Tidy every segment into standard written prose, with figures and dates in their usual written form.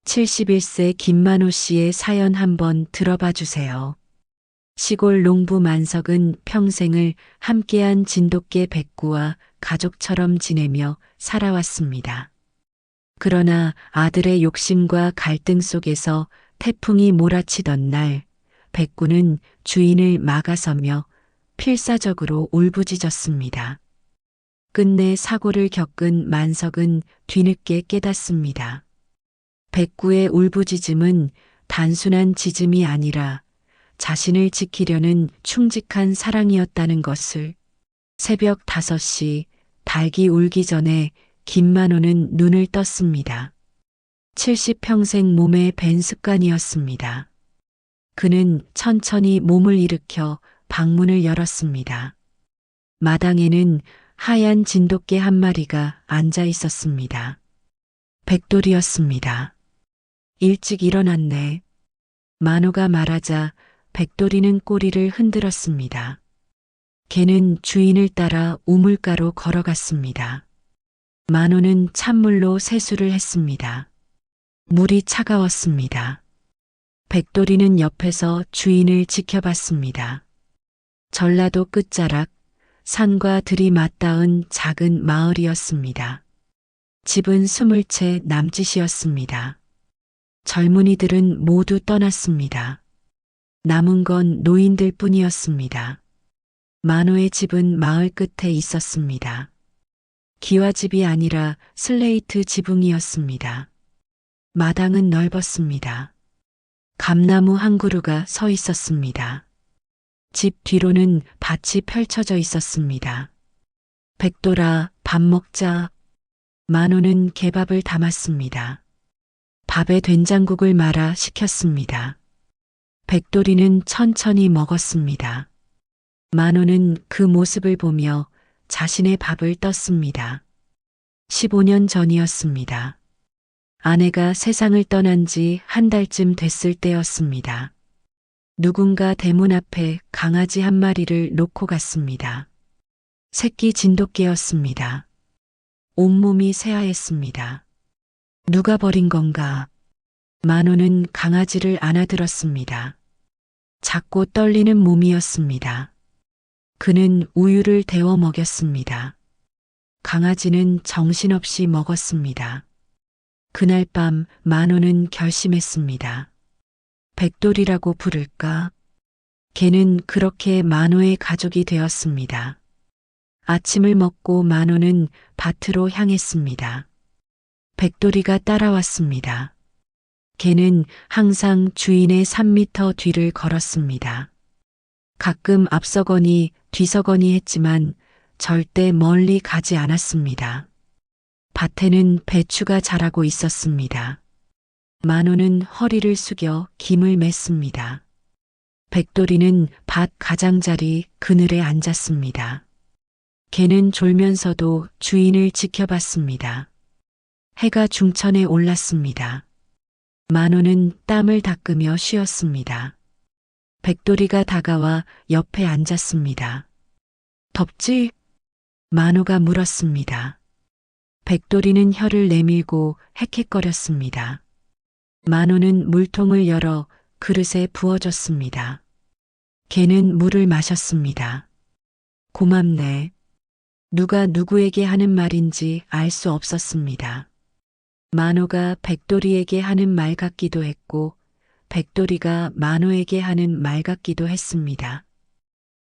71세 김만호 씨의 사연 한번 들어봐 주세요. 시골 농부 만석은 평생을 함께한 진돗개 백구와 가족처럼 지내며 살아왔습니다. 그러나 아들의 욕심과 갈등 속에서 태풍이 몰아치던 날, 백구는 주인을 막아서며 필사적으로 울부짖었습니다. 끝내 사고를 겪은 만석은 뒤늦게 깨닫습니다. 백구의 울부짖음은 단순한 짖음이 아니라 자신을 지키려는 충직한 사랑이었다는 것을. 새벽 5시 닭이 울기 전에 김만호는 눈을 떴습니다. 70평생 몸에 밴 습관이었습니다. 그는 천천히 몸을 일으켜 방문을 열었습니다. 마당에는 하얀 진돗개 한 마리가 앉아 있었습니다. 백돌이었습니다. 일찍 일어났네. 만호가 말하자 백돌이는 꼬리를 흔들었습니다. 개는 주인을 따라 우물가로 걸어갔습니다. 만호는 찬물로 세수를 했습니다. 물이 차가웠습니다. 백돌이는 옆에서 주인을 지켜봤습니다. 전라도 끝자락, 산과 들이 맞닿은 작은 마을이었습니다. 집은 20채 남짓이었습니다. 젊은이들은 모두 떠났습니다. 남은 건 노인들 뿐이었습니다. 만호의 집은 마을 끝에 있었습니다. 기와집이 아니라 슬레이트 지붕이었습니다. 마당은 넓었습니다. 감나무 한 그루가 서 있었습니다. 집 뒤로는 밭이 펼쳐져 있었습니다. 백돌아, 밥 먹자. 만호는 개밥을 담았습니다. 밥에 된장국을 말아 시켰습니다. 백돌이는 천천히 먹었습니다. 만호는 그 모습을 보며 자신의 밥을 떴습니다. 15년 전이었습니다. 아내가 세상을 떠난 지 한 달쯤 됐을 때였습니다. 누군가 대문 앞에 강아지 한 마리를 놓고 갔습니다. 새끼 진돗개였습니다. 온몸이 새하였습니다. 누가 버린 건가? 만호는 강아지를 안아들었습니다. 작고 떨리는 몸이었습니다. 그는 우유를 데워 먹였습니다. 강아지는 정신없이 먹었습니다. 그날 밤 만호는 결심했습니다. 백돌이라고 부를까? 개는 그렇게 만호의 가족이 되었습니다. 아침을 먹고 만호는 밭으로 향했습니다. 백돌이가 따라왔습니다. 개는 항상 주인의 3미터 뒤를 걸었습니다. 가끔 앞서거니 뒤서거니 했지만 절대 멀리 가지 않았습니다. 밭에는 배추가 자라고 있었습니다. 만호는 허리를 숙여 김을 맸습니다. 백돌이는 밭 가장자리 그늘에 앉았습니다. 개는 졸면서도 주인을 지켜봤습니다. 해가 중천에 올랐습니다. 만호는 땀을 닦으며 쉬었습니다. 백돌이가 다가와 옆에 앉았습니다. 덥지? 만호가 물었습니다. 백돌이는 혀를 내밀고 헥헥거렸습니다. 만호는 물통을 열어 그릇에 부어줬습니다. 개는 물을 마셨습니다. 고맙네. 누가 누구에게 하는 말인지 알 수 없었습니다. 만호가 백돌이에게 하는 말 같기도 했고 백돌이가 만호에게 하는 말 같기도 했습니다.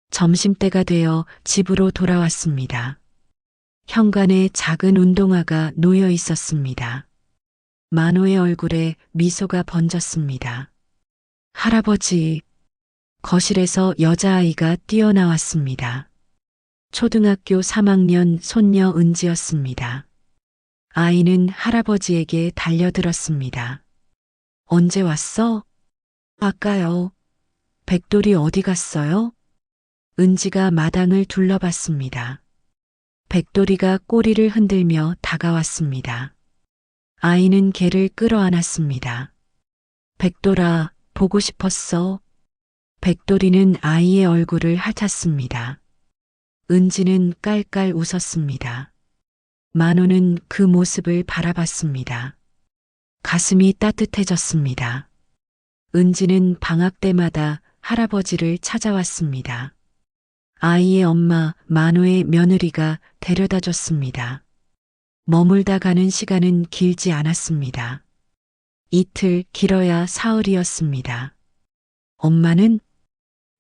점심때가 되어 집으로 돌아왔습니다. 현관에 작은 운동화가 놓여 있었습니다. 만호의 얼굴에 미소가 번졌습니다. 할아버지. 거실에서 여자아이가 뛰어나왔습니다. 초등학교 3학년 손녀 은지였습니다. 아이는 할아버지에게 달려들었습니다. 언제 왔어? 아까요. 백돌이 어디 갔어요? 은지가 마당을 둘러봤습니다. 백돌이가 꼬리를 흔들며 다가왔습니다. 아이는 개를 끌어안았습니다. 백돌아, 보고 싶었어. 백돌이는 아이의 얼굴을 핥았습니다. 은지는 깔깔 웃었습니다. 만호는 그 모습을 바라봤습니다. 가슴이 따뜻해졌습니다. 은지는 방학 때마다 할아버지를 찾아왔습니다. 아이의 엄마 만호의 며느리가 데려다 줬습니다. 머물다 가는 시간은 길지 않았습니다. 이틀, 길어야 사흘이었습니다. 엄마는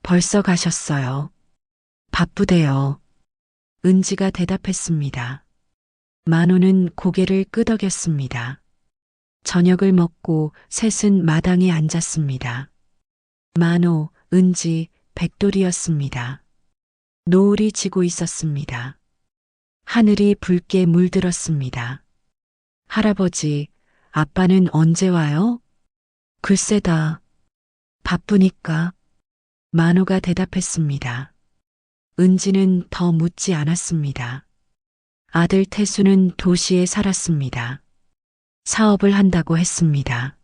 벌써 가셨어요. 바쁘대요. 은지가 대답했습니다. 만호는 고개를 끄덕였습니다. 저녁을 먹고 셋은 마당에 앉았습니다. 만호, 은지, 백돌이었습니다. 노을이 지고 있었습니다. 하늘이 붉게 물들었습니다. 할아버지, 아빠는 언제 와요? 글쎄다. 바쁘니까. 만호가 대답했습니다. 은지는 더 묻지 않았습니다. 아들 태수는 도시에 살았습니다. 사업을 한다고 했습니다.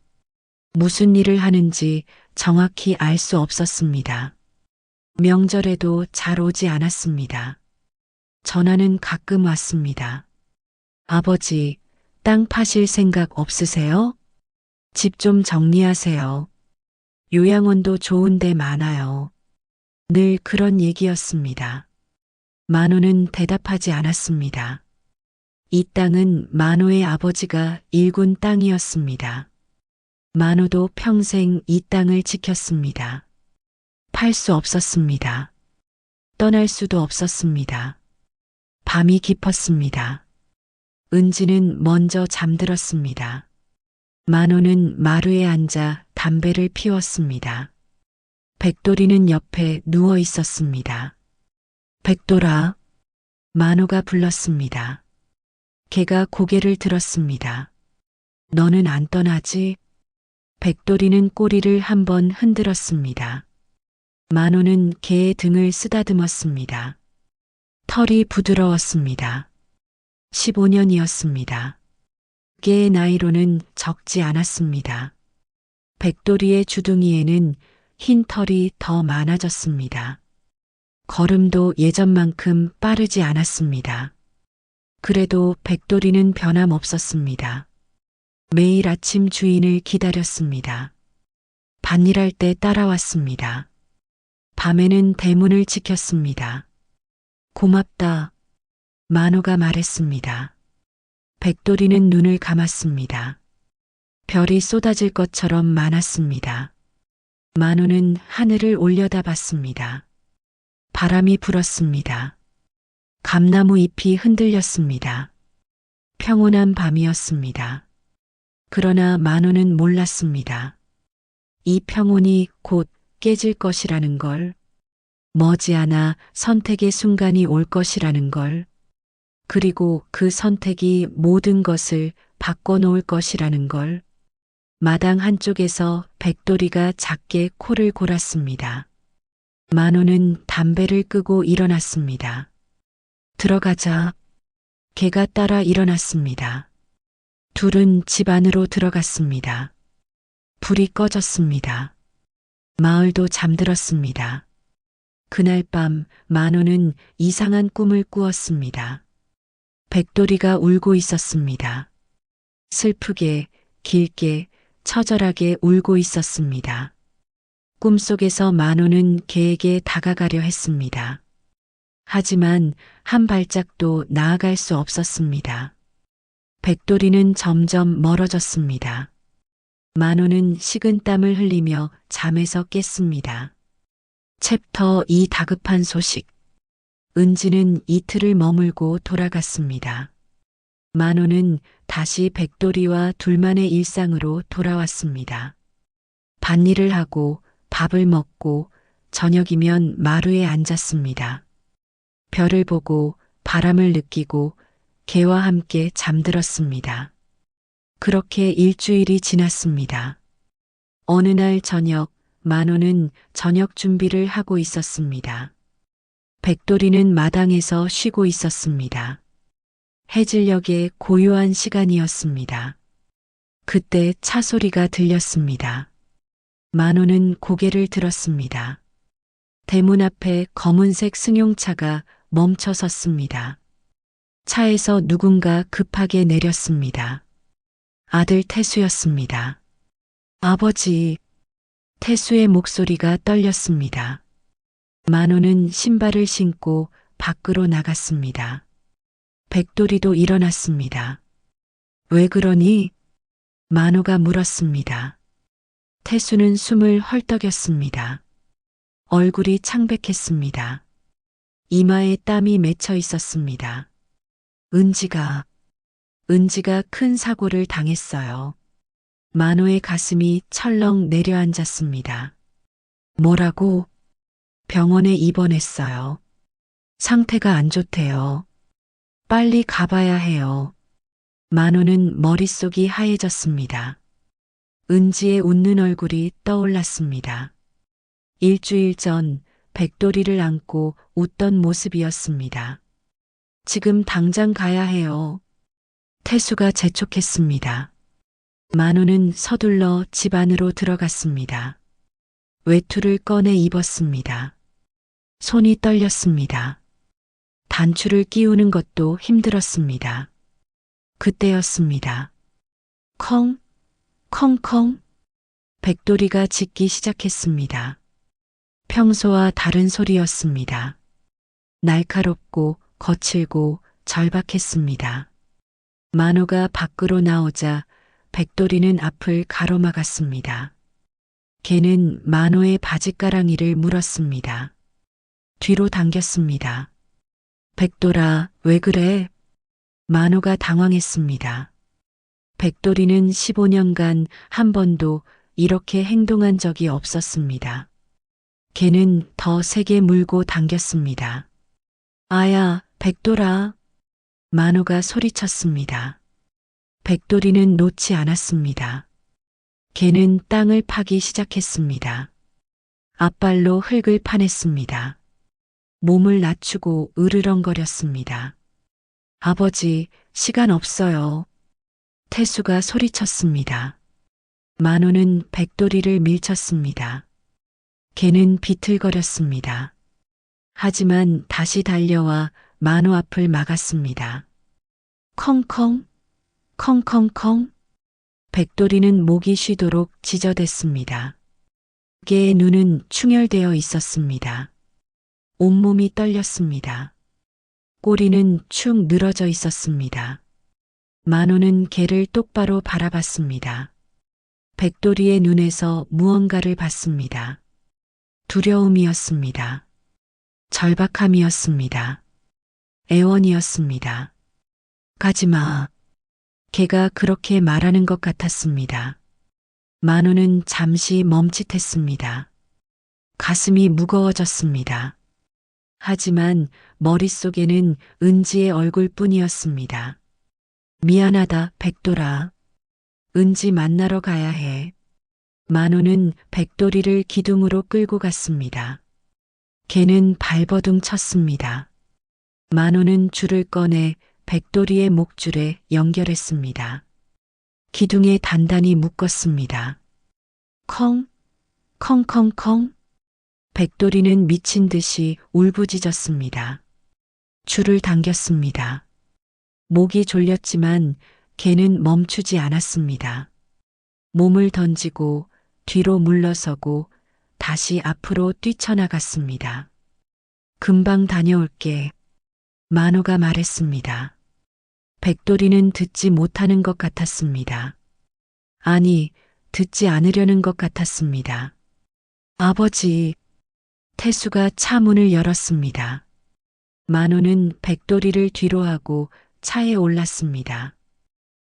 무슨 일을 하는지 정확히 알 수 없었습니다. 명절에도 잘 오지 않았습니다. 전화는 가끔 왔습니다. 아버지, 땅 파실 생각 없으세요? 집 좀 정리하세요. 요양원도 좋은 데 많아요. 늘 그런 얘기였습니다. 만호는 대답하지 않았습니다. 이 땅은 만호의 아버지가 일군 땅이었습니다. 만호도 평생 이 땅을 지켰습니다. 팔 수 없었습니다. 떠날 수도 없었습니다. 밤이 깊었습니다. 은지는 먼저 잠들었습니다. 만호는 마루에 앉아 담배를 피웠습니다. 백돌이는 옆에 누워 있었습니다. 백돌아, 만호가 불렀습니다. 걔가 고개를 들었습니다. 너는 안 떠나지? 백돌이는 꼬리를 한번 흔들었습니다. 만호는 개의 등을 쓰다듬었습니다. 털이 부드러웠습니다. 15년이었습니다. 개의 나이로는 적지 않았습니다. 백돌이의 주둥이에는 흰 털이 더 많아졌습니다. 걸음도 예전만큼 빠르지 않았습니다. 그래도 백돌이는 변함없었습니다. 매일 아침 주인을 기다렸습니다. 밭일할 때 따라왔습니다. 밤에는 대문을 지켰습니다. 고맙다. 만호가 말했습니다. 백돌이는 눈을 감았습니다. 별이 쏟아질 것처럼 많았습니다. 만호는 하늘을 올려다봤습니다. 바람이 불었습니다. 감나무 잎이 흔들렸습니다. 평온한 밤이었습니다. 그러나 만호는 몰랐습니다. 이 평온이 곧 깨질 것이라는 걸, 머지않아 선택의 순간이 올 것이라는 걸, 그리고 그 선택이 모든 것을 바꿔놓을 것이라는 걸. 마당 한쪽에서 백돌이가 작게 코를 골았습니다. 만호는 담배를 끄고 일어났습니다. 들어가자. 개가 따라 일어났습니다. 둘은 집 안으로 들어갔습니다. 불이 꺼졌습니다. 마을도 잠들었습니다. 그날 밤 만호는 이상한 꿈을 꾸었습니다. 백돌이가 울고 있었습니다. 슬프게, 길게, 처절하게 울고 있었습니다. 꿈속에서 만호는 개에게 다가가려 했습니다. 하지만 한 발짝도 나아갈 수 없었습니다. 백돌이는 점점 멀어졌습니다. 만호는 식은땀을 흘리며 잠에서 깼습니다. 챕터 2 다급한 소식. 은지는 이틀을 머물고 돌아갔습니다. 만호는 다시 백돌이와 둘만의 일상으로 돌아왔습니다. 밭일을 하고 밥을 먹고 저녁이면 마루에 앉았습니다. 별을 보고 바람을 느끼고 개와 함께 잠들었습니다. 그렇게 일주일이 지났습니다. 어느 날 저녁, 만호는 저녁 준비를 하고 있었습니다. 백돌이는 마당에서 쉬고 있었습니다. 해질녘의 고요한 시간이었습니다. 그때 차 소리가 들렸습니다. 만호는 고개를 들었습니다. 대문 앞에 검은색 승용차가 멈춰 섰습니다. 차에서 누군가 급하게 내렸습니다. 아들 태수였습니다. 아버지, 태수의 목소리가 떨렸습니다. 만호는 신발을 신고 밖으로 나갔습니다. 백돌이도 일어났습니다. 왜 그러니? 만호가 물었습니다. 태수는 숨을 헐떡였습니다. 얼굴이 창백했습니다. 이마에 땀이 맺혀 있었습니다. 은지가 큰 사고를 당했어요. 만호의 가슴이 철렁 내려앉았습니다. 뭐라고? 병원에 입원했어요. 상태가 안 좋대요. 빨리 가봐야 해요. 만호는 머릿속이 하얘졌습니다. 은지의 웃는 얼굴이 떠올랐습니다. 일주일 전 백돌이를 안고 웃던 모습이었습니다. 지금 당장 가야 해요. 태수가 재촉했습니다. 만호는 서둘러 집 안으로 들어갔습니다. 외투를 꺼내 입었습니다. 손이 떨렸습니다. 단추를 끼우는 것도 힘들었습니다. 그때였습니다. 컹, 컹컹. 백돌이가 짖기 시작했습니다. 평소와 다른 소리였습니다. 날카롭고 거칠고 절박했습니다. 만호가 밖으로 나오자 백돌이는 앞을 가로막았습니다. 걔는 만호의 바짓가랑이를 물었습니다. 뒤로 당겼습니다. 백돌아, 왜 그래? 만호가 당황했습니다. 백돌이는 15년간 한 번도 이렇게 행동한 적이 없었습니다. 걔는 더 세게 물고 당겼습니다. 아야, 백돌아. 만호가 소리쳤습니다. 백돌이는 놓지 않았습니다. 걔는 땅을 파기 시작했습니다. 앞발로 흙을 파냈습니다. 몸을 낮추고 으르렁거렸습니다. 아버지, 시간 없어요. 태수가 소리쳤습니다. 만호는 백돌이를 밀쳤습니다. 걔는 비틀거렸습니다. 하지만 다시 달려와 만호 앞을 막았습니다. 컹컹, 컹컹컹. 백돌이는 목이 쉬도록 지저댔습니다. 걔의 눈은 충혈되어 있었습니다. 온몸이 떨렸습니다. 꼬리는 축 늘어져 있었습니다. 만호는 걔를 똑바로 바라봤습니다. 백돌이의 눈에서 무언가를 봤습니다. 두려움이었습니다. 절박함이었습니다. 애원이었습니다. 가지마. 걔가 그렇게 말하는 것 같았습니다. 만호는 잠시 멈칫했습니다. 가슴이 무거워졌습니다. 하지만 머릿속에는 은지의 얼굴뿐이었습니다. 미안하다, 백돌아. 은지 만나러 가야 해. 만호는 백돌이를 기둥으로 끌고 갔습니다. 걔는 발버둥 쳤습니다. 만호는 줄을 꺼내 백돌이의 목줄에 연결했습니다. 기둥에 단단히 묶었습니다. 컹, 컹컹컹. 백돌이는 미친 듯이 울부짖었습니다. 줄을 당겼습니다. 목이 졸렸지만 걔는 멈추지 않았습니다. 몸을 던지고 뒤로 물러서고 다시 앞으로 뛰쳐나갔습니다. 금방 다녀올게. 만호가 말했습니다. 백돌이는 듣지 못하는 것 같았습니다. 아니, 듣지 않으려는 것 같았습니다. 아버지, 태수가 차 문을 열었습니다. 만호는 백돌이를 뒤로 하고 차에 올랐습니다.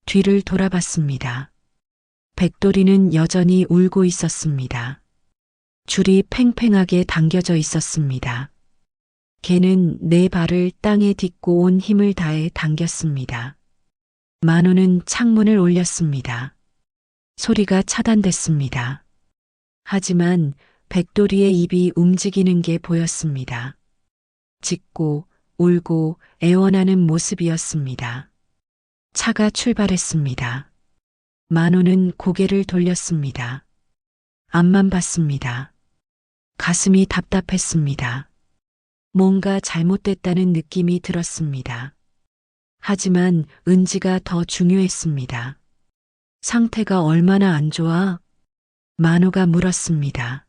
뒤를 돌아봤습니다. 백돌이는 여전히 울고 있었습니다. 줄이 팽팽하게 당겨져 있었습니다. 걔는 내 발을 땅에 딛고 온 힘을 다해 당겼습니다. 만호는 창문을 올렸습니다. 소리가 차단됐습니다. 하지만 백돌이의 입이 움직이는 게 보였습니다. 짖고 울고 애원하는 모습이었습니다. 차가 출발했습니다. 만호는 고개를 돌렸습니다. 앞만 봤습니다. 가슴이 답답했습니다. 뭔가 잘못됐다는 느낌이 들었습니다. 하지만 은지가 더 중요했습니다. 상태가 얼마나 안 좋아? 만우가 물었습니다.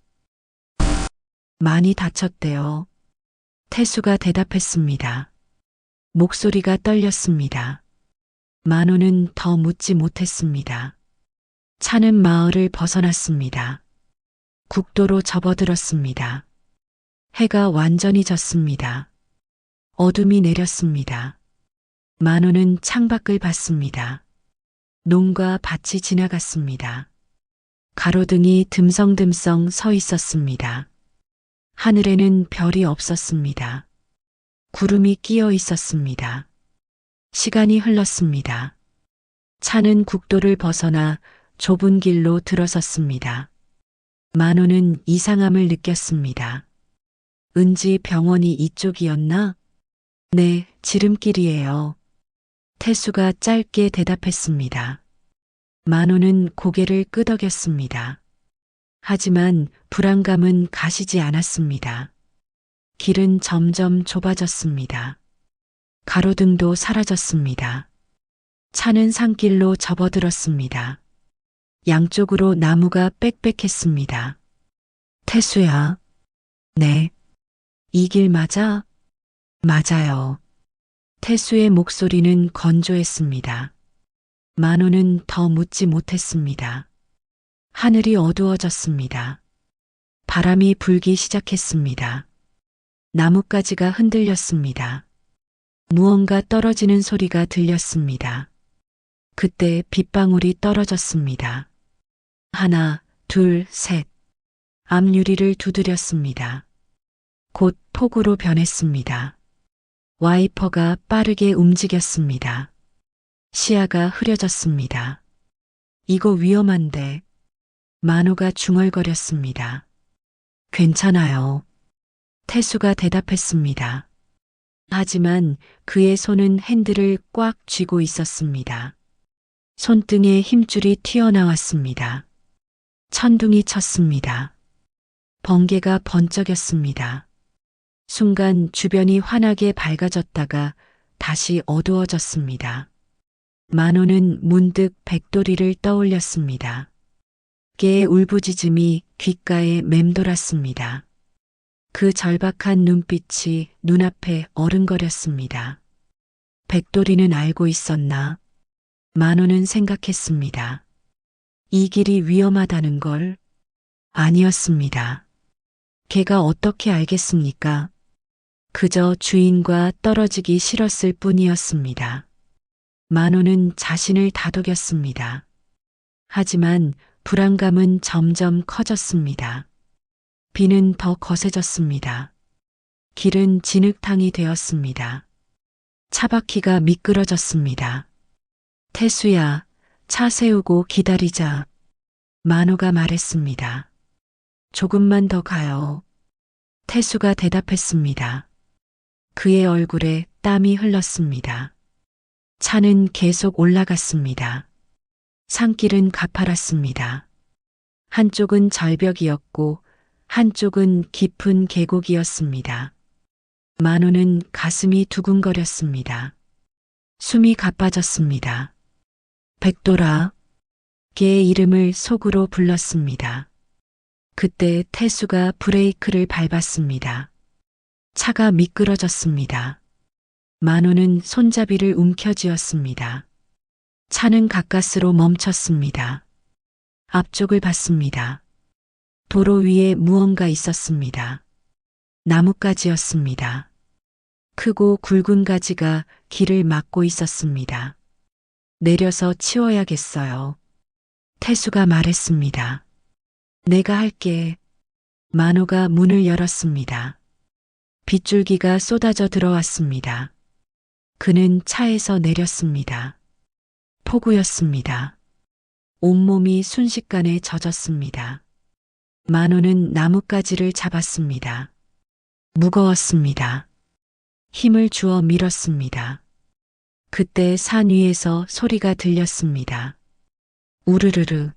많이 다쳤대요. 태수가 대답했습니다. 목소리가 떨렸습니다. 만우는 더 묻지 못했습니다. 차는 마을을 벗어났습니다. 국도로 접어들었습니다. 해가 완전히 졌습니다. 어둠이 내렸습니다. 만우는 창밖을 봤습니다. 농과 밭이 지나갔습니다. 가로등이 듬성듬성 서 있었습니다. 하늘에는 별이 없었습니다. 구름이 끼어 있었습니다. 시간이 흘렀습니다. 차는 국도를 벗어나 좁은 길로 들어섰습니다. 만우는 이상함을 느꼈습니다. 은지 병원이 이쪽이었나? 네, 지름길이에요. 태수가 짧게 대답했습니다. 만우는 고개를 끄덕였습니다. 하지만 불안감은 가시지 않았습니다. 길은 점점 좁아졌습니다. 가로등도 사라졌습니다. 차는 산길로 접어들었습니다. 양쪽으로 나무가 빽빽했습니다. 태수야. 네. 이 길 맞아? 맞아요. 태수의 목소리는 건조했습니다. 만우는 더 묻지 못했습니다. 하늘이 어두워졌습니다. 바람이 불기 시작했습니다. 나뭇가지가 흔들렸습니다. 무언가 떨어지는 소리가 들렸습니다. 그때 빗방울이 떨어졌습니다. 하나, 둘, 셋. 앞유리를 두드렸습니다. 곧 폭우로 변했습니다. 와이퍼가 빠르게 움직였습니다. 시야가 흐려졌습니다. 이거 위험한데. 만우가 중얼거렸습니다. 괜찮아요. 태수가 대답했습니다. 하지만 그의 손은 핸들을 꽉 쥐고 있었습니다. 손등에 힘줄이 튀어나왔습니다. 천둥이 쳤습니다. 번개가 번쩍였습니다. 순간 주변이 환하게 밝아졌다가 다시 어두워졌습니다. 만우는 문득 백돌이를 떠올렸습니다. 개의 울부짖음이 귓가에 맴돌았습니다. 그 절박한 눈빛이 눈앞에 어른거렸습니다. 백돌이는 알고 있었나? 만우는 생각했습니다. 이 길이 위험하다는 걸? 아니었습니다. 개가 어떻게 알겠습니까? 그저 주인과 떨어지기 싫었을 뿐이었습니다. 만우는 자신을 다독였습니다. 하지만 불안감은 점점 커졌습니다. 비는 더 거세졌습니다. 길은 진흙탕이 되었습니다. 차바퀴가 미끄러졌습니다. 태수야, 차 세우고 기다리자. 만우가 말했습니다. 조금만 더 가요. 태수가 대답했습니다. 그의 얼굴에 땀이 흘렀습니다. 차는 계속 올라갔습니다. 산길은 가파랐습니다. 한쪽은 절벽이었고 한쪽은 깊은 계곡이었습니다. 만우는 가슴이 두근거렸습니다. 숨이 가빠졌습니다. 백돌아, 개의 이름을 속으로 불렀습니다. 그때 태수가 브레이크를 밟았습니다. 차가 미끄러졌습니다. 만우는 손잡이를 움켜쥐었습니다. 차는 가까스로 멈췄습니다. 앞쪽을 봤습니다. 도로 위에 무언가 있었습니다. 나뭇가지였습니다. 크고 굵은 가지가 길을 막고 있었습니다. 내려서 치워야겠어요. 태수가 말했습니다. 내가 할게. 만우가 문을 열었습니다. 빗줄기가 쏟아져 들어왔습니다. 그는 차에서 내렸습니다. 폭우였습니다. 온몸이 순식간에 젖었습니다. 만우는 나뭇가지를 잡았습니다. 무거웠습니다. 힘을 주어 밀었습니다. 그때 산 위에서 소리가 들렸습니다. 우르르르.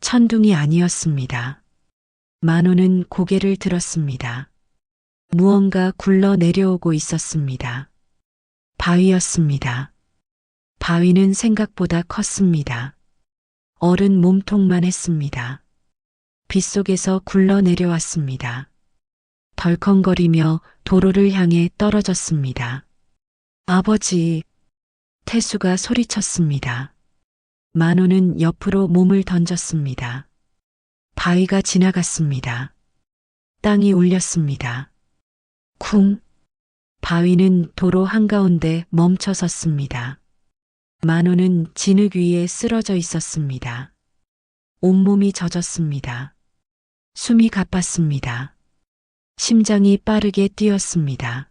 천둥이 아니었습니다. 만우는 고개를 들었습니다. 무언가 굴러 내려오고 있었습니다. 바위였습니다. 바위는 생각보다 컸습니다. 어른 몸통만 했습니다. 빗속에서 굴러 내려왔습니다. 덜컹거리며 도로를 향해 떨어졌습니다. 아버지, 태수가 소리쳤습니다. 만호는 옆으로 몸을 던졌습니다. 바위가 지나갔습니다. 땅이 울렸습니다. 쿵! 바위는 도로 한가운데 멈춰 섰습니다. 만호는 진흙 위에 쓰러져 있었습니다. 온몸이 젖었습니다. 숨이 가빴습니다. 심장이 빠르게 뛰었습니다.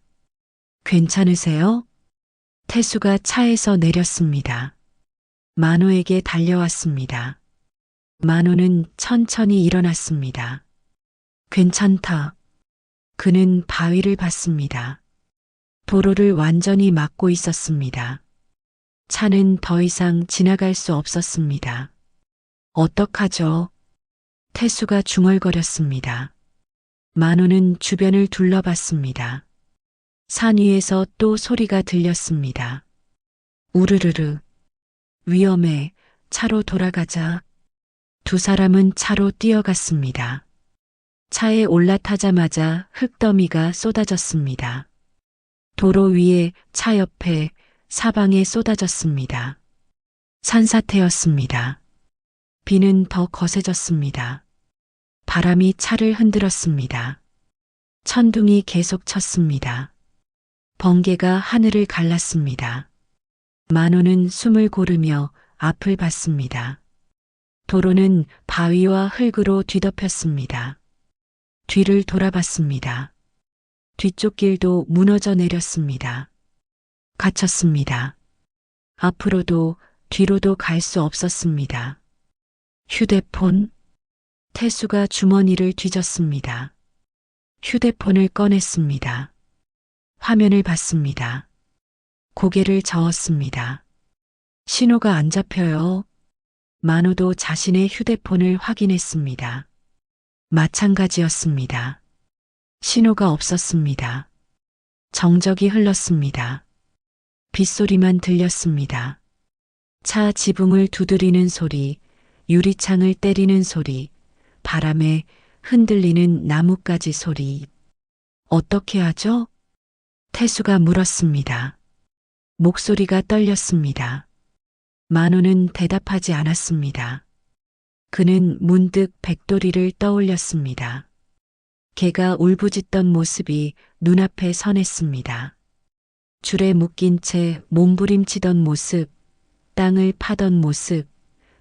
괜찮으세요? 태수가 차에서 내렸습니다. 만호에게 달려왔습니다. 만호는 천천히 일어났습니다. 괜찮다. 그는 바위를 봤습니다. 도로를 완전히 막고 있었습니다. 차는 더 이상 지나갈 수 없었습니다. 어떡하죠? 태수가 중얼거렸습니다. 만호는 주변을 둘러봤습니다. 산 위에서 또 소리가 들렸습니다. 우르르르. 위험해. 차로 돌아가자. 두 사람은 차로 뛰어갔습니다. 차에 올라타자마자 흙더미가 쏟아졌습니다. 도로 위에, 차 옆에, 사방에 쏟아졌습니다. 산사태였습니다. 비는 더 거세졌습니다. 바람이 차를 흔들었습니다. 천둥이 계속 쳤습니다. 번개가 하늘을 갈랐습니다. 만호는 숨을 고르며 앞을 봤습니다. 도로는 바위와 흙으로 뒤덮였습니다. 뒤를 돌아봤습니다. 뒤쪽 길도 무너져 내렸습니다. 갇혔습니다. 앞으로도 뒤로도 갈 수 없었습니다. 휴대폰? 태수가 주머니를 뒤졌습니다. 휴대폰을 꺼냈습니다. 화면을 봤습니다. 고개를 저었습니다. 신호가 안 잡혀요. 만호도 자신의 휴대폰을 확인했습니다. 마찬가지였습니다. 신호가 없었습니다. 정적이 흘렀습니다. 빗소리만 들렸습니다. 차 지붕을 두드리는 소리, 유리창을 때리는 소리, 바람에 흔들리는 나뭇가지 소리. 어떻게 하죠? 태수가 물었습니다. 목소리가 떨렸습니다. 만호는 대답하지 않았습니다. 그는 문득 백돌이를 떠올렸습니다. 개가 울부짖던 모습이 눈앞에 선했습니다. 줄에 묶인 채 몸부림치던 모습, 땅을 파던 모습,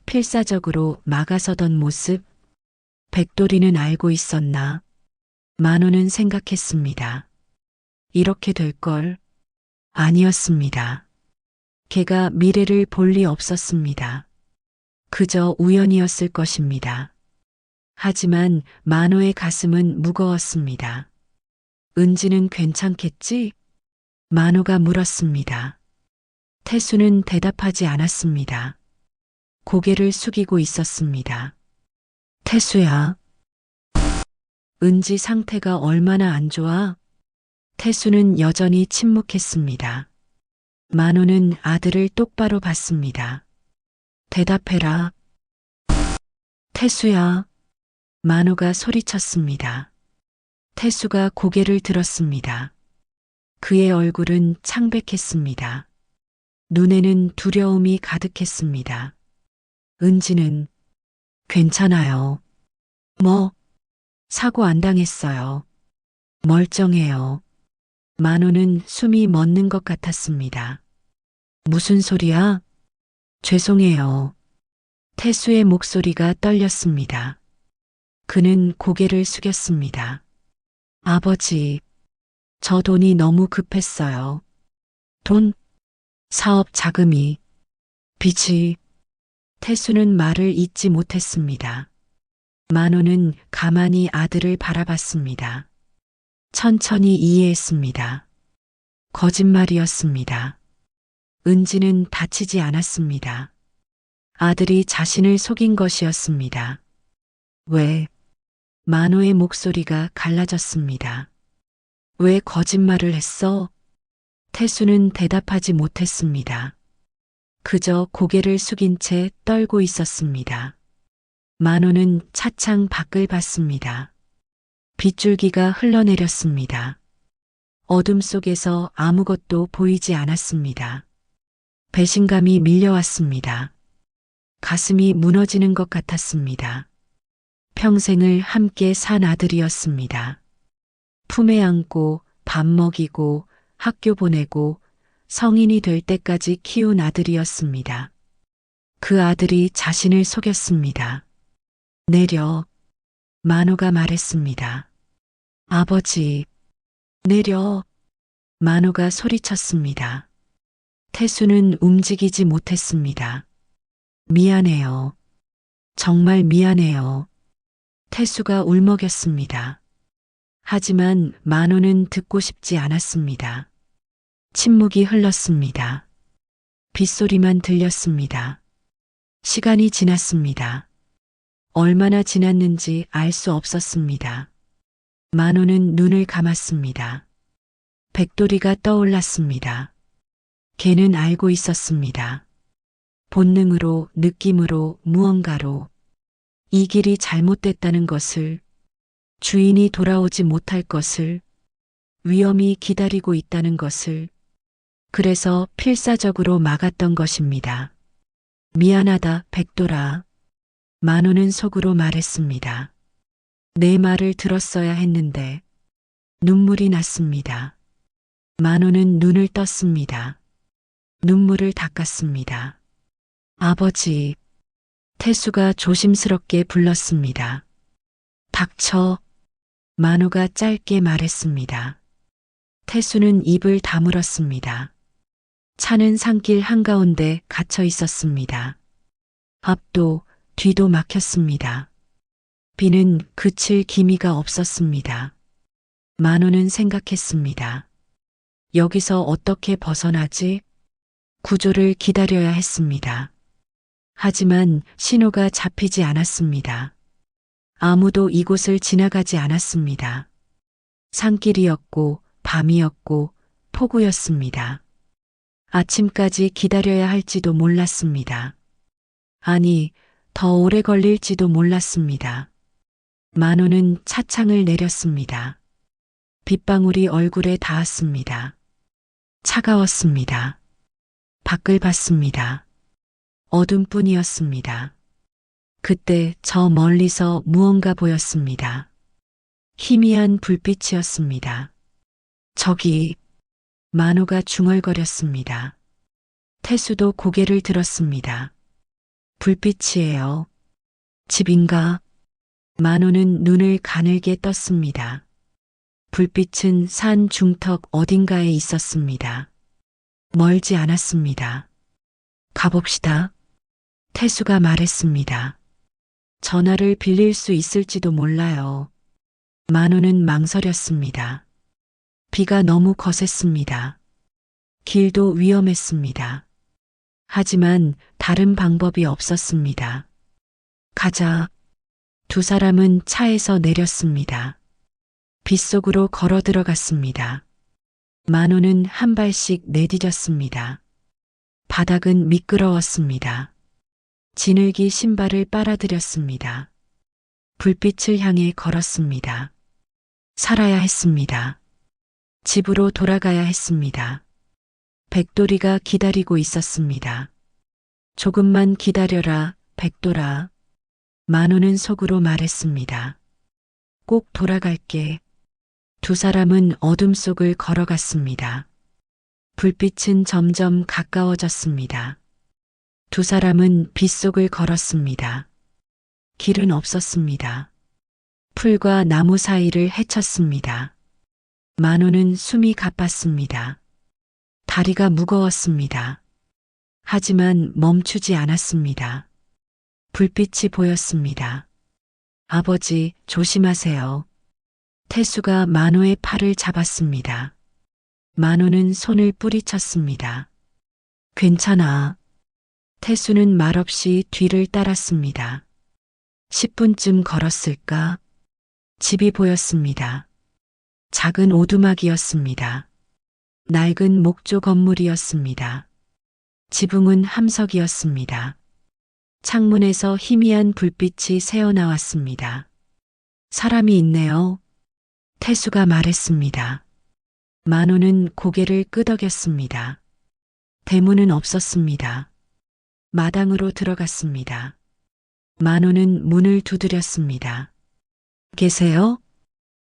필사적으로 막아서던 모습. 백돌이는 알고 있었나? 만호는 생각했습니다. 이렇게 될 걸. 아니었습니다. 개가 미래를 볼 리 없었습니다. 그저 우연이었을 것입니다. 하지만 만호의 가슴은 무거웠습니다. 은지는 괜찮겠지? 만호가 물었습니다. 태수는 대답하지 않았습니다. 고개를 숙이고 있었습니다. 태수야. 은지 상태가 얼마나 안 좋아? 태수는 여전히 침묵했습니다. 만호는 아들을 똑바로 봤습니다. 대답해라. 태수야. 만호가 소리쳤습니다. 태수가 고개를 들었습니다. 그의 얼굴은 창백했습니다. 눈에는 두려움이 가득했습니다. 은지는 괜찮아요. 뭐? 사고 안 당했어요. 멀쩡해요. 만호는 숨이 멎는 것 같았습니다. 무슨 소리야? 죄송해요. 태수의 목소리가 떨렸습니다. 그는 고개를 숙였습니다. 아버지, 저 돈이 너무 급했어요. 돈? 사업 자금이, 빚이. 태수는 말을 잇지 못했습니다. 만호는 가만히 아들을 바라봤습니다. 천천히 이해했습니다. 거짓말이었습니다. 은지는 다치지 않았습니다. 아들이 자신을 속인 것이었습니다. 왜? 만호의 목소리가 갈라졌습니다. 왜 거짓말을 했어? 태수는 대답하지 못했습니다. 그저 고개를 숙인 채 떨고 있었습니다. 만호는 차창 밖을 봤습니다. 빗줄기가 흘러내렸습니다. 어둠 속에서 아무것도 보이지 않았습니다. 배신감이 밀려왔습니다. 가슴이 무너지는 것 같았습니다. 평생을 함께 산 아들이었습니다. 품에 안고 밥 먹이고 학교 보내고 성인이 될 때까지 키운 아들이었습니다. 그 아들이 자신을 속였습니다. 내려, 만호가 말했습니다. 아버지, 내려, 만호가 소리쳤습니다. 태수는 움직이지 못했습니다. 미안해요. 정말 미안해요. 태수가 울먹였습니다. 하지만 만호는 듣고 싶지 않았습니다. 침묵이 흘렀습니다. 빗소리만 들렸습니다. 시간이 지났습니다. 얼마나 지났는지 알 수 없었습니다. 만호는 눈을 감았습니다. 백돌이가 떠올랐습니다. 걔는 알고 있었습니다. 본능으로, 느낌으로, 무언가로 이 길이 잘못됐다는 것을, 주인이 돌아오지 못할 것을, 위험이 기다리고 있다는 것을, 그래서 필사적으로 막았던 것입니다. 미안하다, 백돌아. 만호는 속으로 말했습니다. 내 말을 들었어야 했는데. 눈물이 났습니다. 만호는 눈을 떴습니다. 눈물을 닦았습니다. 아버지. 태수가 조심스럽게 불렀습니다. 닥쳐. 만호가 짧게 말했습니다. 태수는 입을 다물었습니다. 차는 산길 한가운데 갇혀 있었습니다. 앞도 뒤도 막혔습니다. 비는 그칠 기미가 없었습니다. 만호는 생각했습니다. 여기서 어떻게 벗어나지? 구조를 기다려야 했습니다. 하지만 신호가 잡히지 않았습니다. 아무도 이곳을 지나가지 않았습니다. 산길이었고 밤이었고 폭우였습니다. 아침까지 기다려야 할지도 몰랐습니다. 아니, 더 오래 걸릴지도 몰랐습니다. 만호는 차창을 내렸습니다. 빗방울이 얼굴에 닿았습니다. 차가웠습니다. 밖을 봤습니다. 어둠뿐이었습니다. 그때 저 멀리서 무언가 보였습니다. 희미한 불빛이었습니다. 저기, 만호가 중얼거렸습니다. 태수도 고개를 들었습니다. 불빛이에요. 집인가? 만호는 눈을 가늘게 떴습니다. 불빛은 산 중턱 어딘가에 있었습니다. 멀지 않았습니다. 가봅시다. 태수가 말했습니다. 전화를 빌릴 수 있을지도 몰라요. 만호는 망설였습니다. 비가 너무 거셌습니다. 길도 위험했습니다. 하지만 다른 방법이 없었습니다. 가자. 두 사람은 차에서 내렸습니다. 빗속으로 걸어 들어갔습니다. 만호는 한 발씩 내디뎠습니다. 바닥은 미끄러웠습니다. 진흙이 신발을 빨아들였습니다. 불빛을 향해 걸었습니다. 살아야 했습니다. 집으로 돌아가야 했습니다. 백돌이가 기다리고 있었습니다. 조금만 기다려라, 백돌아. 만호는 속으로 말했습니다. 꼭 돌아갈게. 두 사람은 어둠 속을 걸어갔습니다. 불빛은 점점 가까워졌습니다. 두 사람은 빗속을 걸었습니다. 길은 없었습니다. 풀과 나무 사이를 헤쳤습니다. 만호는 숨이 가빴습니다. 다리가 무거웠습니다. 하지만 멈추지 않았습니다. 불빛이 보였습니다. 아버지, 조심하세요. 태수가 만호의 팔을 잡았습니다. 만호는 손을 뿌리쳤습니다. 괜찮아. 태수는 말없이 뒤를 따랐습니다. 10분쯤 걸었을까? 집이 보였습니다. 작은 오두막이었습니다. 낡은 목조 건물이었습니다. 지붕은 함석이었습니다. 창문에서 희미한 불빛이 새어나왔습니다. 사람이 있네요. 태수가 말했습니다. 만호는 고개를 끄덕였습니다. 대문은 없었습니다. 마당으로 들어갔습니다. 만호는 문을 두드렸습니다. 계세요?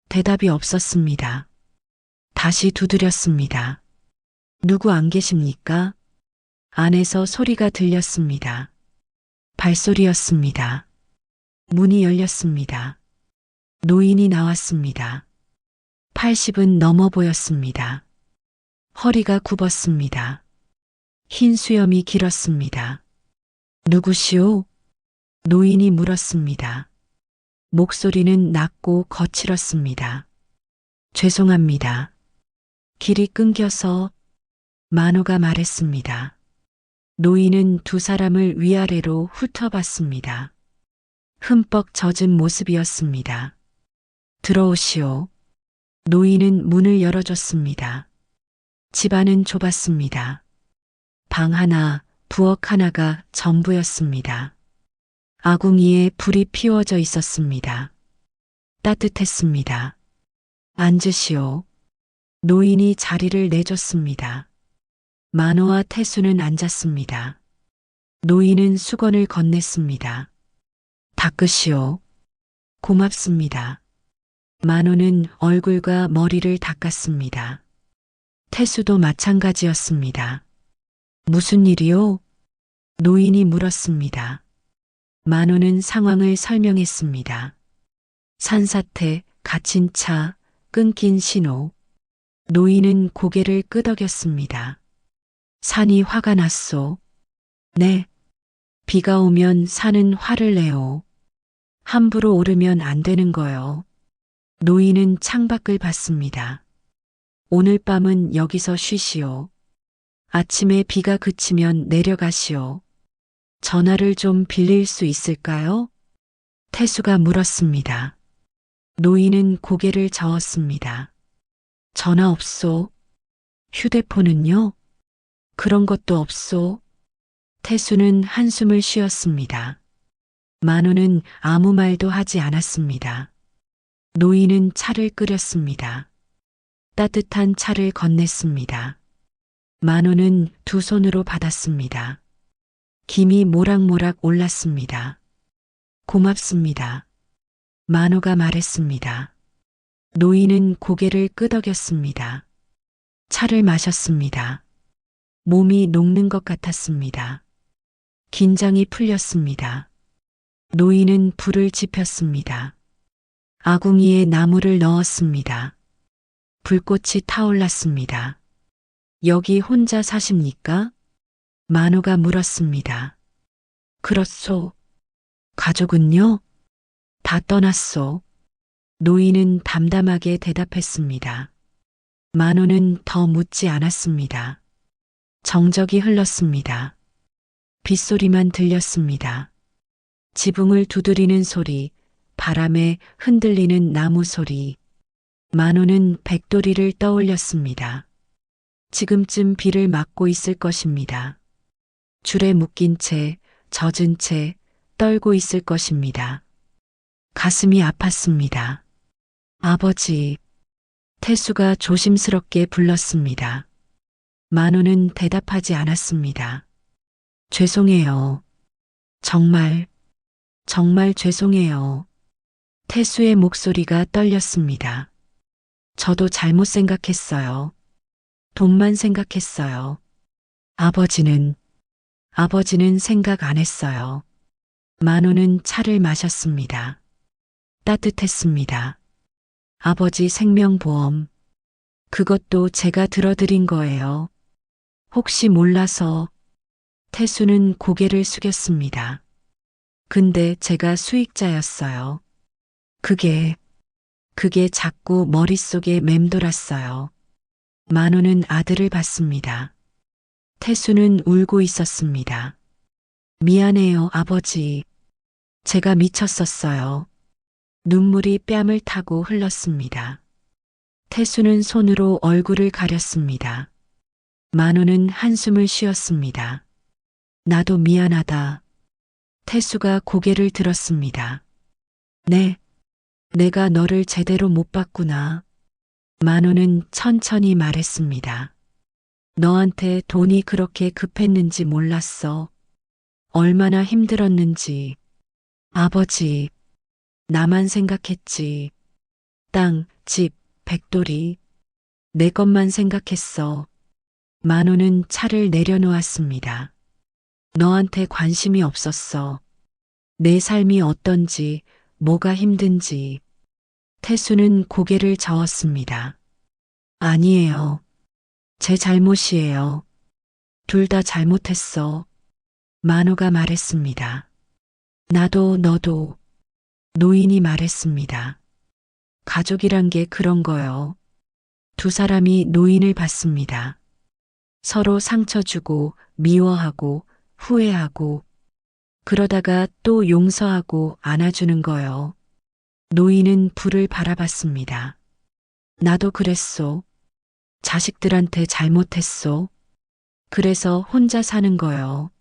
대답이 없었습니다. 다시 두드렸습니다. 누구 안 계십니까? 안에서 소리가 들렸습니다. 발소리였습니다. 문이 열렸습니다. 노인이 나왔습니다. 80은 넘어 보였습니다. 허리가 굽었습니다. 흰 수염이 길었습니다. 누구시오? 노인이 물었습니다. 목소리는 낮고 거칠었습니다. 죄송합니다. 길이 끊겨서 만호가 말했습니다. 노인은 두 사람을 위아래로 훑어봤습니다. 흠뻑 젖은 모습이었습니다. 들어오시오. 노인은 문을 열어줬습니다. 집안은 좁았습니다. 방 하나, 부엌 하나가 전부였습니다. 아궁이에 불이 피워져 있었습니다. 따뜻했습니다. 앉으시오. 노인이 자리를 내줬습니다. 만호와 태수는 앉았습니다. 노인은 수건을 건넸습니다. 닦으시오. 고맙습니다. 만호는 얼굴과 머리를 닦았습니다. 태수도 마찬가지였습니다. 무슨 일이요? 노인이 물었습니다. 만호는 상황을 설명했습니다. 산사태, 갇힌 차, 끊긴 신호. 노인은 고개를 끄덕였습니다. 산이 화가 났소. 네. 비가 오면 산은 화를 내요. 함부로 오르면 안 되는 거요. 노인은 창밖을 봤습니다. 오늘 밤은 여기서 쉬시오. 아침에 비가 그치면 내려가시오. 전화를 좀 빌릴 수 있을까요? 태수가 물었습니다. 노인은 고개를 저었습니다. 전화 없소. 휴대폰은요? 그런 것도 없소. 태수는 한숨을 쉬었습니다. 만호는 아무 말도 하지 않았습니다. 노인은 차를 끓였습니다. 따뜻한 차를 건넸습니다. 만호는 두 손으로 받았습니다. 김이 모락모락 올랐습니다. 고맙습니다. 만호가 말했습니다. 노인은 고개를 끄덕였습니다. 차를 마셨습니다. 몸이 녹는 것 같았습니다. 긴장이 풀렸습니다. 노인은 불을 지폈습니다. 아궁이에 나무를 넣었습니다. 불꽃이 타올랐습니다. 여기 혼자 사십니까? 만호가 물었습니다. 그렇소. 가족은요? 다 떠났소. 노인은 담담하게 대답했습니다. 만호는 더 묻지 않았습니다. 정적이 흘렀습니다. 빗소리만 들렸습니다. 지붕을 두드리는 소리, 바람에 흔들리는 나무 소리. 만호는 백돌이를 떠올렸습니다. 지금쯤 비를 맞고 있을 것입니다. 줄에 묶인 채, 젖은 채, 떨고 있을 것입니다. 가슴이 아팠습니다. 아버지. 태수가 조심스럽게 불렀습니다. 만호는 대답하지 않았습니다. 죄송해요. 정말 죄송해요. 태수의 목소리가 떨렸습니다. 저도 잘못 생각했어요. 돈만 생각했어요. 아버지는 생각 안 했어요. 만호는 차를 마셨습니다. 따뜻했습니다. 아버지 생명보험. 그것도 제가 들어드린 거예요. 혹시 몰라서. 태수는 고개를 숙였습니다. 근데 제가 수익자였어요. 그게 자꾸 머릿속에 맴돌았어요. 만호는 아들을 봤습니다. 태수는 울고 있었습니다. 미안해요, 아버지. 제가 미쳤었어요. 눈물이 뺨을 타고 흘렀습니다. 태수는 손으로 얼굴을 가렸습니다. 만호는 한숨을 쉬었습니다. 나도 미안하다. 태수가 고개를 들었습니다. 네, 내가 너를 제대로 못 봤구나. 만호는 천천히 말했습니다. 너한테 돈이 그렇게 급했는지 몰랐어. 얼마나 힘들었는지. 아버지, 나만 생각했지. 땅, 집, 백돌이. 내 것만 생각했어. 만호는 차를 내려놓았습니다. 너한테 관심이 없었어. 내 삶이 어떤지, 뭐가 힘든지. 태수는 고개를 저었습니다. 아니에요. 제 잘못이에요. 둘 다 잘못했어. 만호가 말했습니다. 나도 너도. 노인이 말했습니다. 가족이란 게 그런 거요. 두 사람이 노인을 봤습니다. 서로 상처 주고 미워하고 후회하고 그러다가 또 용서하고 안아주는 거요. 노인은 불을 바라봤습니다. 나도 그랬소. 자식들한테 잘못했소. 그래서 혼자 사는 거요.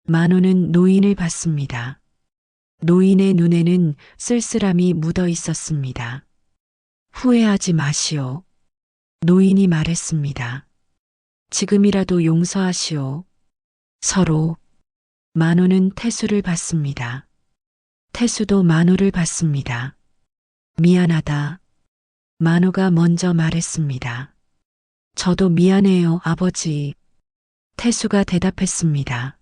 만호는 노인을 봤습니다. 노인의 눈에는 쓸쓸함이 묻어 있었습니다. 후회하지 마시오. 노인이 말했습니다. 지금이라도 용서하시오. 서로. 만호는 태수를 봤습니다. 태수도 만호를 봤습니다. 미안하다. 만호가 먼저 말했습니다. 저도 미안해요, 아버지. 태수가 대답했습니다.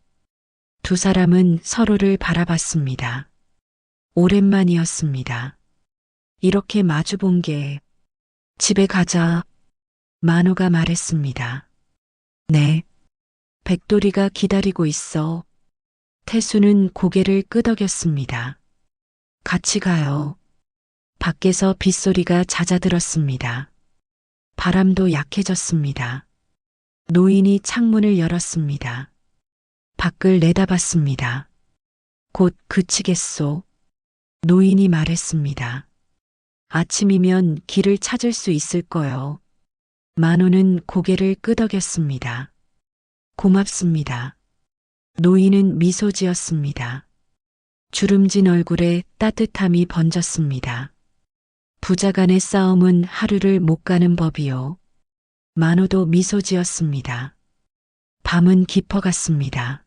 두 사람은 서로를 바라봤습니다. 오랜만이었습니다. 이렇게 마주본 게. 집에 가자. 만호가 말했습니다. 네. 백돌이가 기다리고 있어. 태수는 고개를 끄덕였습니다. 같이 가요. 밖에서 빗소리가 잦아들었습니다. 바람도 약해졌습니다. 노인이 창문을 열었습니다. 밖을 내다봤습니다. 곧 그치겠소. 노인이 말했습니다. 아침이면 길을 찾을 수 있을 거요. 만호는 고개를 끄덕였습니다. 고맙습니다. 노인은 미소 지었습니다. 주름진 얼굴에 따뜻함이 번졌습니다. 부자 간의 싸움은 하루를 못 가는 법이요. 만호도 미소 지었습니다. 밤은 깊어갔습니다.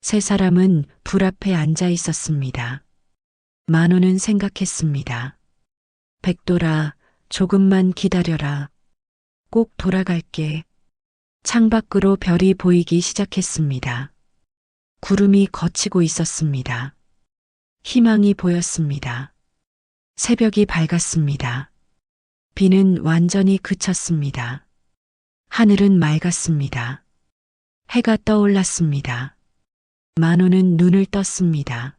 세 사람은 불 앞에 앉아 있었습니다. 만호는 생각했습니다. 백돌아, 조금만 기다려라. 꼭 돌아갈게. 창밖으로 별이 보이기 시작했습니다. 구름이 걷히고 있었습니다. 희망이 보였습니다. 새벽이 밝았습니다. 비는 완전히 그쳤습니다. 하늘은 맑았습니다. 해가 떠올랐습니다. 만호는 눈을 떴습니다.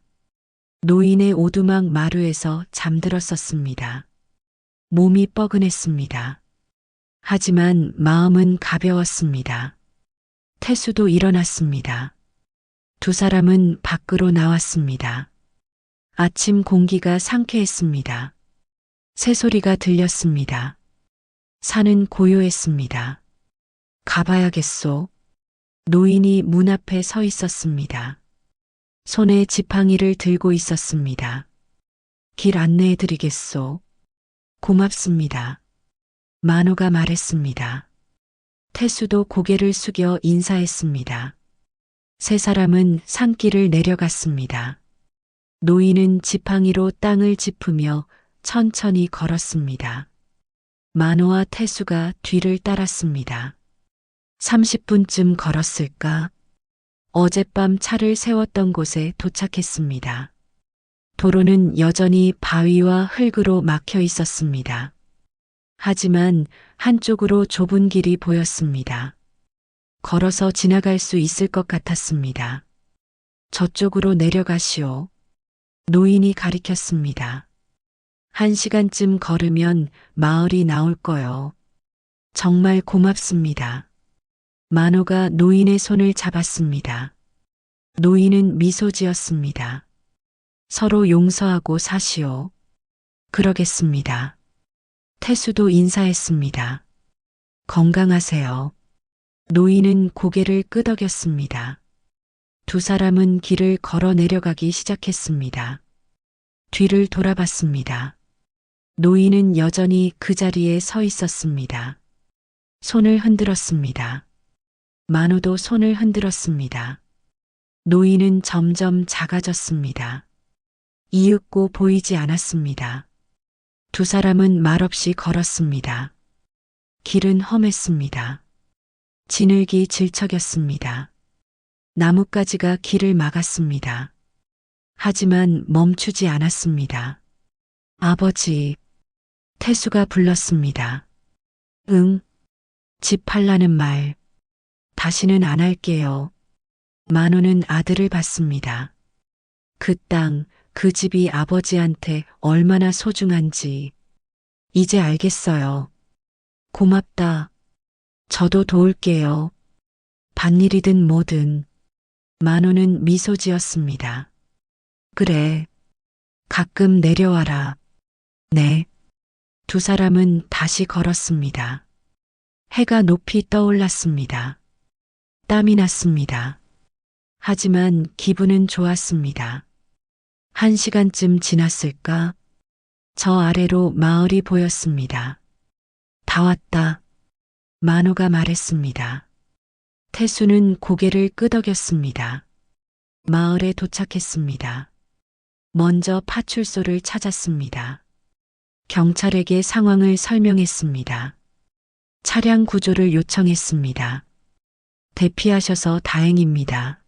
노인의 오두막 마루에서 잠들었었습니다. 몸이 뻐근했습니다. 하지만 마음은 가벼웠습니다. 태수도 일어났습니다. 두 사람은 밖으로 나왔습니다. 아침 공기가 상쾌했습니다. 새소리가 들렸습니다. 산은 고요했습니다. 가봐야겠소. 노인이 문 앞에 서 있었습니다. 손에 지팡이를 들고 있었습니다. 길 안내해 드리겠소. 고맙습니다. 만호가 말했습니다. 태수도 고개를 숙여 인사했습니다. 세 사람은 산길을 내려갔습니다. 노인은 지팡이로 땅을 짚으며 천천히 걸었습니다. 만호와 태수가 뒤를 따랐습니다. 30분쯤 걸었을까? 어젯밤 차를 세웠던 곳에 도착했습니다. 도로는 여전히 바위와 흙으로 막혀 있었습니다. 하지만 한쪽으로 좁은 길이 보였습니다. 걸어서 지나갈 수 있을 것 같았습니다. 저쪽으로 내려가시오. 노인이 가리켰습니다. 1시간쯤 걸으면 마을이 나올 거요. 정말 고맙습니다. 만호가 노인의 손을 잡았습니다. 노인은 미소 지었습니다. 서로 용서하고 사시오. 그러겠습니다. 태수도 인사했습니다. 건강하세요. 노인은 고개를 끄덕였습니다. 두 사람은 길을 걸어 내려가기 시작했습니다. 뒤를 돌아봤습니다. 노인은 여전히 그 자리에 서 있었습니다. 손을 흔들었습니다. 만호도 손을 흔들었습니다. 노인은 점점 작아졌습니다. 이윽고 보이지 않았습니다. 두 사람은 말없이 걸었습니다. 길은 험했습니다. 진흙이 질척였습니다. 나뭇가지가 길을 막았습니다. 하지만 멈추지 않았습니다. 아버지, 태수가 불렀습니다. 응, 집 팔라는 말, 다시는 안 할게요. 만호는 아들을 봤습니다. 그 땅, 그 집이 아버지한테 얼마나 소중한지 이제 알겠어요. 고맙다. 저도 도울게요. 밭일이든 뭐든. 만호는 미소 지었습니다. 그래. 가끔 내려와라. 네. 두 사람은 다시 걸었습니다. 해가 높이 떠올랐습니다. 땀이 났습니다. 하지만 기분은 좋았습니다. 1시간쯤 지났을까? 저 아래로 마을이 보였습니다. 다 왔다. 만호가 말했습니다. 태수는 고개를 끄덕였습니다. 마을에 도착했습니다. 먼저 파출소를 찾았습니다. 경찰에게 상황을 설명했습니다. 차량 구조를 요청했습니다. 대피하셔서 다행입니다.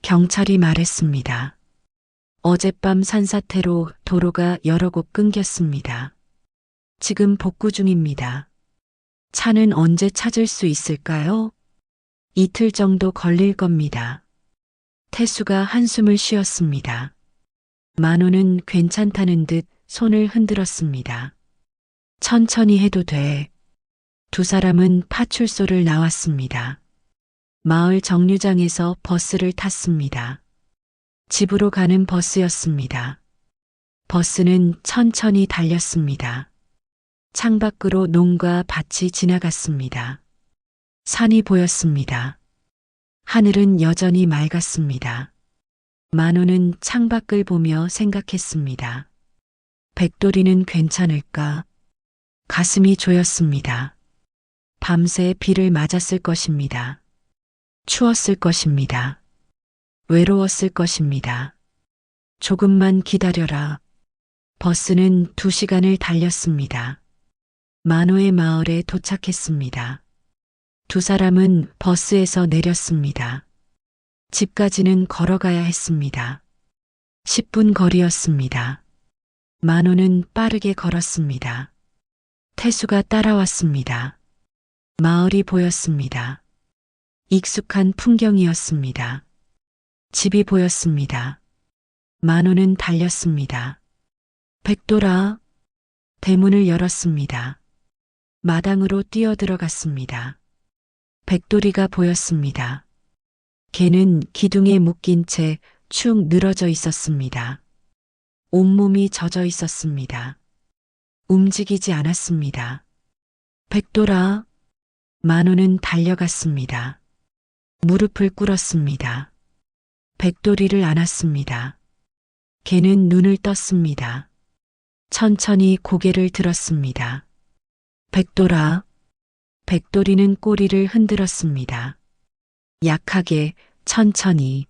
경찰이 말했습니다. 어젯밤 산사태로 도로가 여러 곳 끊겼습니다. 지금 복구 중입니다. 차는 언제 찾을 수 있을까요? 이틀 정도 걸릴 겁니다. 태수가 한숨을 쉬었습니다. 만호는 괜찮다는 듯 손을 흔들었습니다. 천천히 해도 돼. 두 사람은 파출소를 나왔습니다. 마을 정류장에서 버스를 탔습니다. 집으로 가는 버스였습니다. 버스는 천천히 달렸습니다. 창밖으로 농과 밭이 지나갔습니다. 산이 보였습니다. 하늘은 여전히 맑았습니다. 만호는 창밖을 보며 생각했습니다. 백돌이는 괜찮을까? 가슴이 조였습니다. 밤새 비를 맞았을 것입니다. 추웠을 것입니다. 외로웠을 것입니다. 조금만 기다려라. 버스는 2시간을 달렸습니다. 만호의 마을에 도착했습니다. 두 사람은 버스에서 내렸습니다. 집까지는 걸어가야 했습니다. 10분 거리였습니다. 만호는 빠르게 걸었습니다. 태수가 따라왔습니다. 마을이 보였습니다. 익숙한 풍경이었습니다. 집이 보였습니다. 만호는 달렸습니다. 백돌아. 대문을 열었습니다. 마당으로 뛰어들어갔습니다. 백돌이가 보였습니다. 개는 기둥에 묶인 채 축 늘어져 있었습니다. 온몸이 젖어 있었습니다. 움직이지 않았습니다. 백돌아. 만호는 달려갔습니다. 무릎을 꿇었습니다. 백돌이를 안았습니다. 개는 눈을 떴습니다. 천천히 고개를 들었습니다. 백돌아. 백돌이는 꼬리를 흔들었습니다. 약하게, 천천히.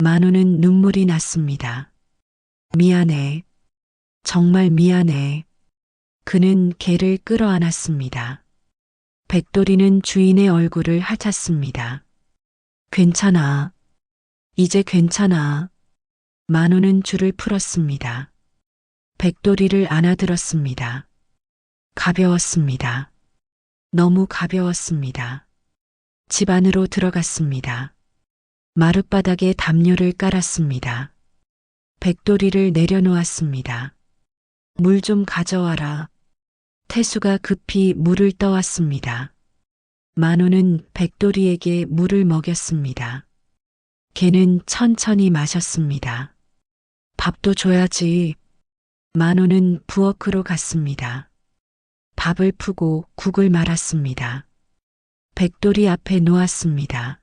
만호는 눈물이 났습니다. 미안해. 정말 미안해. 그는 개를 끌어안았습니다. 백돌이는 주인의 얼굴을 핥았습니다. 괜찮아. 이제 괜찮아. 만호는 줄을 풀었습니다. 백돌이를 안아들었습니다. 가벼웠습니다. 너무 가벼웠습니다. 집 안으로 들어갔습니다. 마룻바닥에 담요를 깔았습니다. 백돌이를 내려놓았습니다. 물 좀 가져와라. 태수가 급히 물을 떠왔습니다. 만호는 백돌이에게 물을 먹였습니다. 개는 천천히 마셨습니다. 밥도 줘야지. 만호는 부엌으로 갔습니다. 밥을 푸고 국을 말았습니다. 백돌이 앞에 놓았습니다.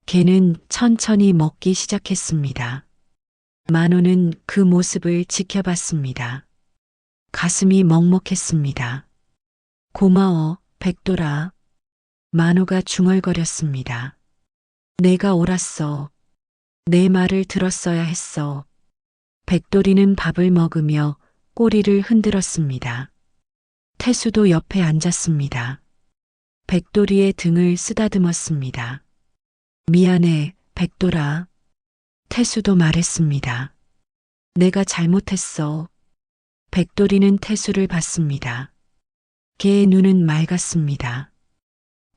개는 천천히 먹기 시작했습니다. 만호는 그 모습을 지켜봤습니다. 가슴이 먹먹했습니다. 고마워, 백돌아. 만호가 중얼거렸습니다. 내가 옳았어. 내 말을 들었어야 했어. 백돌이는 밥을 먹으며 꼬리를 흔들었습니다. 태수도 옆에 앉았습니다. 백돌이의 등을 쓰다듬었습니다. 미안해, 백돌아. 태수도 말했습니다. 내가 잘못했어. 백돌이는 태수를 봤습니다. 개의 눈은 맑았습니다.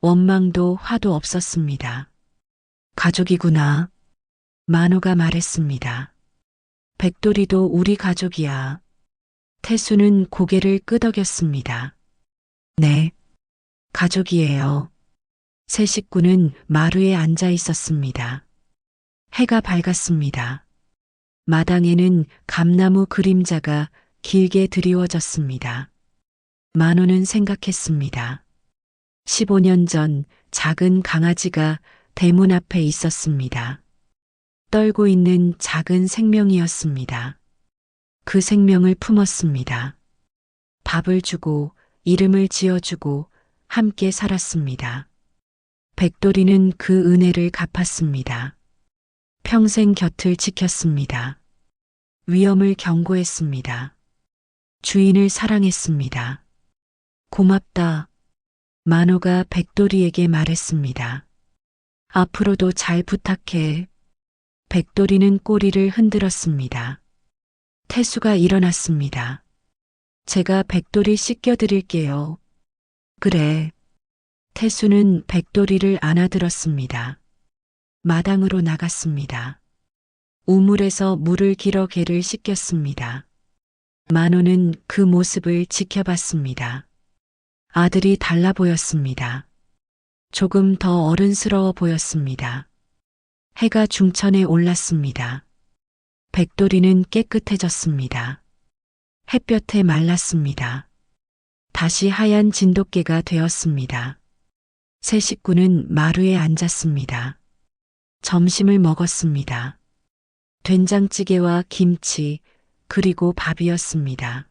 원망도 화도 없었습니다. 가족이구나. 만호가 말했습니다. 백돌이도 우리 가족이야. 태수는 고개를 끄덕였습니다. 네, 가족이에요. 세 식구는 마루에 앉아 있었습니다. 해가 밝았습니다. 마당에는 감나무 그림자가 길게 드리워졌습니다. 만호는 생각했습니다. 15년 전 작은 강아지가 대문 앞에 있었습니다. 떨고 있는 작은 생명이었습니다. 그 생명을 품었습니다. 밥을 주고 이름을 지어주고 함께 살았습니다. 백돌이는 그 은혜를 갚았습니다. 평생 곁을 지켰습니다. 위험을 경고했습니다. 주인을 사랑했습니다. 고맙다. 만호가 백돌이에게 말했습니다. 앞으로도 잘 부탁해. 백돌이는 꼬리를 흔들었습니다. 태수가 일어났습니다. 제가 백돌이 씻겨드릴게요. 그래. 태수는 백돌이를 안아들었습니다. 마당으로 나갔습니다. 우물에서 물을 길어 개를 씻겼습니다. 만호는 그 모습을 지켜봤습니다. 아들이 달라 보였습니다. 조금 더 어른스러워 보였습니다. 해가 중천에 올랐습니다. 백돌이는 깨끗해졌습니다. 햇볕에 말랐습니다. 다시 하얀 진돗개가 되었습니다. 세 식구는 마루에 앉았습니다. 점심을 먹었습니다. 된장찌개와 김치, 그리고 밥이었습니다.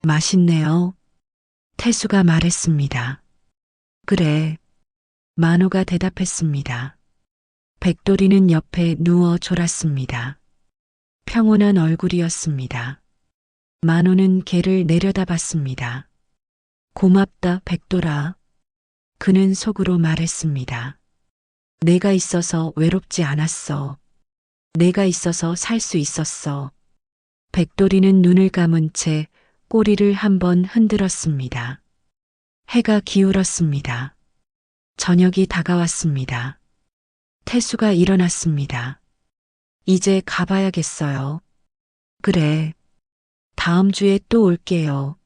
맛있네요. 태수가 말했습니다. 그래. 만호가 대답했습니다. 백돌이는 옆에 누워 졸았습니다. 평온한 얼굴이었습니다. 만호는 개를 내려다봤습니다. 고맙다, 백돌아. 그는 속으로 말했습니다. 내가 있어서 외롭지 않았어. 내가 있어서 살 수 있었어. 백돌이는 눈을 감은 채 꼬리를 한번 흔들었습니다. 해가 기울었습니다. 저녁이 다가왔습니다. 태수가 일어났습니다. 이제 가봐야겠어요. 그래. 다음 주에 또 올게요.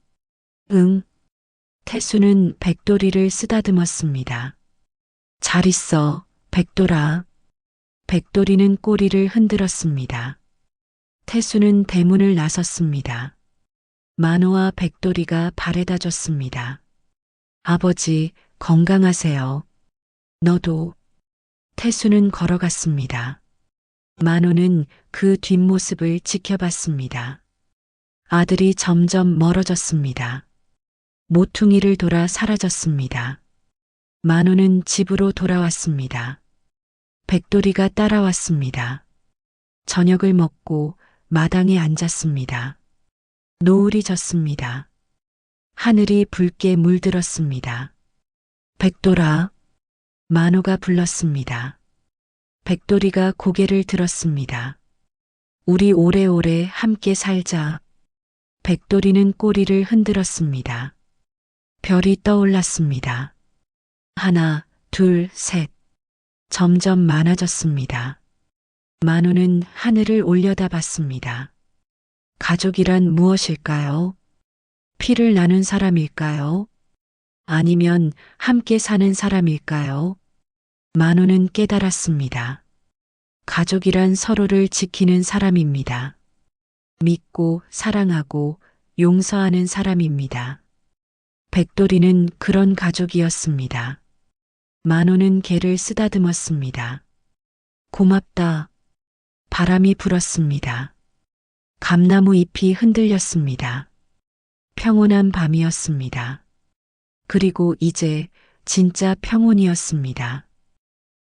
응. 태수는 백돌이를 쓰다듬었습니다. 잘 있어, 백돌아. 백돌이는 꼬리를 흔들었습니다. 태수는 대문을 나섰습니다. 만호와 백돌이가 발에다 줬습니다. 아버지, 건강하세요. 너도. 태수는 걸어갔습니다. 만호는 그 뒷모습을 지켜봤습니다. 아들이 점점 멀어졌습니다. 모퉁이를 돌아 사라졌습니다. 만호는 집으로 돌아왔습니다. 백돌이가 따라왔습니다. 저녁을 먹고 마당에 앉았습니다. 노을이 졌습니다. 하늘이 붉게 물들었습니다. 백돌아. 만호가 불렀습니다. 백돌이가 고개를 들었습니다. 우리 오래오래 함께 살자. 백돌이는 꼬리를 흔들었습니다. 별이 떠올랐습니다. 하나, 둘, 셋. 점점 많아졌습니다. 만호는 하늘을 올려다봤습니다. 가족이란 무엇일까요? 피를 나눈 사람일까요? 아니면 함께 사는 사람일까요? 만호는 깨달았습니다. 가족이란 서로를 지키는 사람입니다. 믿고 사랑하고 용서하는 사람입니다. 백돌이는 그런 가족이었습니다. 만호는 개를 쓰다듬었습니다. 고맙다. 바람이 불었습니다. 감나무 잎이 흔들렸습니다. 평온한 밤이었습니다. 그리고 이제 진짜 평온이었습니다.